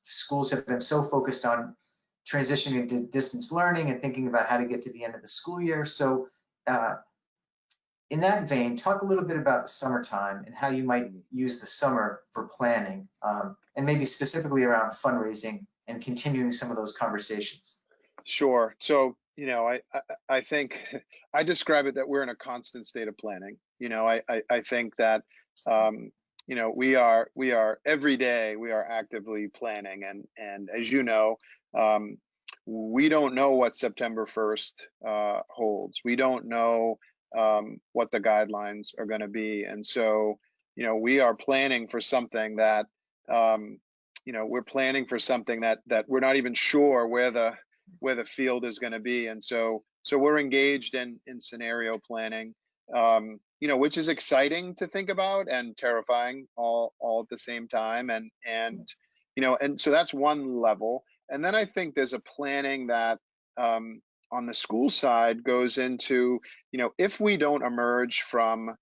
schools have been so focused on transitioning to distance learning and thinking about how to get to the end of the school year. So in that vein, talk a little bit about the summertime and how you might use the summer for planning, and maybe specifically around fundraising and continuing some of those conversations. Sure. So, I think I describe it that we're in a constant state of planning. I think that, we are every day we are actively planning, and as you know, we don't know what September 1st holds. We don't know what the guidelines are going to be, and so we are planning for something that we're planning for something that we're not even sure where the field is going to be, and so we're engaged in scenario planning, which is exciting to think about and terrifying all at the same time, and so that's one level. And then I think there's a planning that on the school side goes into, if we don't emerge from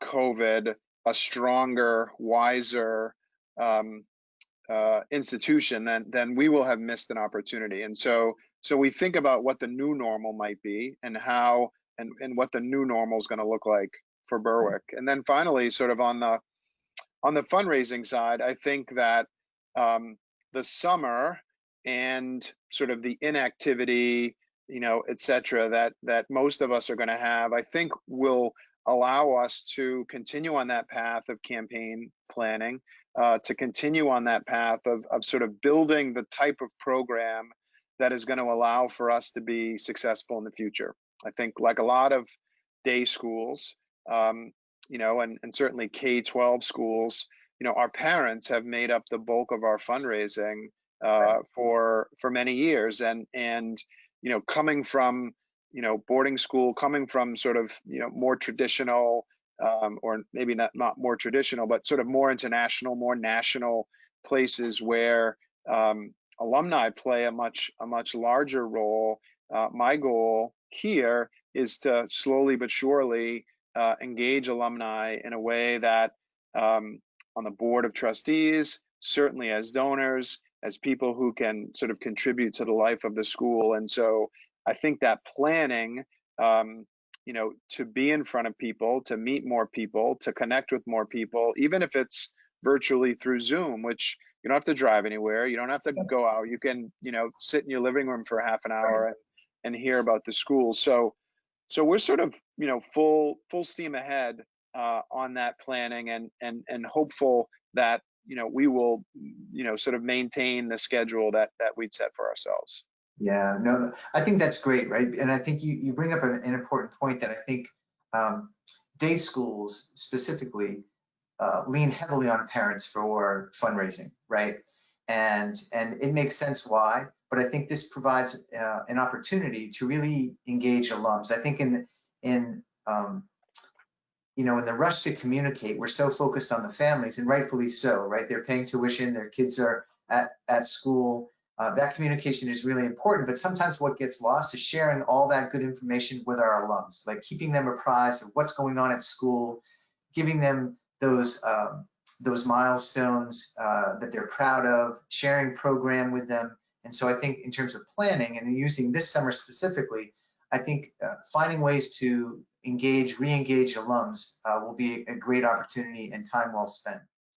COVID a stronger, wiser institution, then we will have missed an opportunity. And so we think about what the new normal might be and how and what the new normal is going to look like for Berwick. And then finally, sort of on the fundraising side, I think that the summer and sort of the inactivity, et cetera, that most of us are going to have, I think will allow us to continue on that path of campaign planning, to continue on that path of sort of building the type of program that is going to allow for us to be successful in the future. I think like a lot of day schools, and certainly K-12 schools, our parents have made up the bulk of our fundraising for many years, and coming from boarding school, coming from sort of more traditional, or maybe not more traditional, but sort of more international, more national places where alumni play a much larger role. My goal here is to slowly but surely engage alumni in a way that on the board of trustees, certainly as donors, as people who can sort of contribute to the life of the school. And so I think that planning, to be in front of people, to meet more people, to connect with more people, even if it's virtually through Zoom, which you don't have to drive anywhere, you don't have to go out, you can, sit in your living room for half an hour and hear about the school. So we're sort of, full steam ahead on that planning, and hopeful that we will sort of maintain the schedule that we'd set for ourselves. Yeah, no, I think that's great, right? And I think you bring up an important point that I think day schools specifically lean heavily on parents for fundraising, right? And it makes sense why, but I think this provides an opportunity to really engage alums. I think in the rush to communicate, we're so focused on the families, and rightfully so, right? They're paying tuition, their kids are at school. That communication is really important, but sometimes what gets lost is sharing all that good information with our alums, like keeping them apprised of what's going on at school, giving them those milestones that they're proud of, sharing program with them. And so I think in terms of planning and using this summer specifically, I think finding ways to re-engage alums will be a great opportunity and time well spent.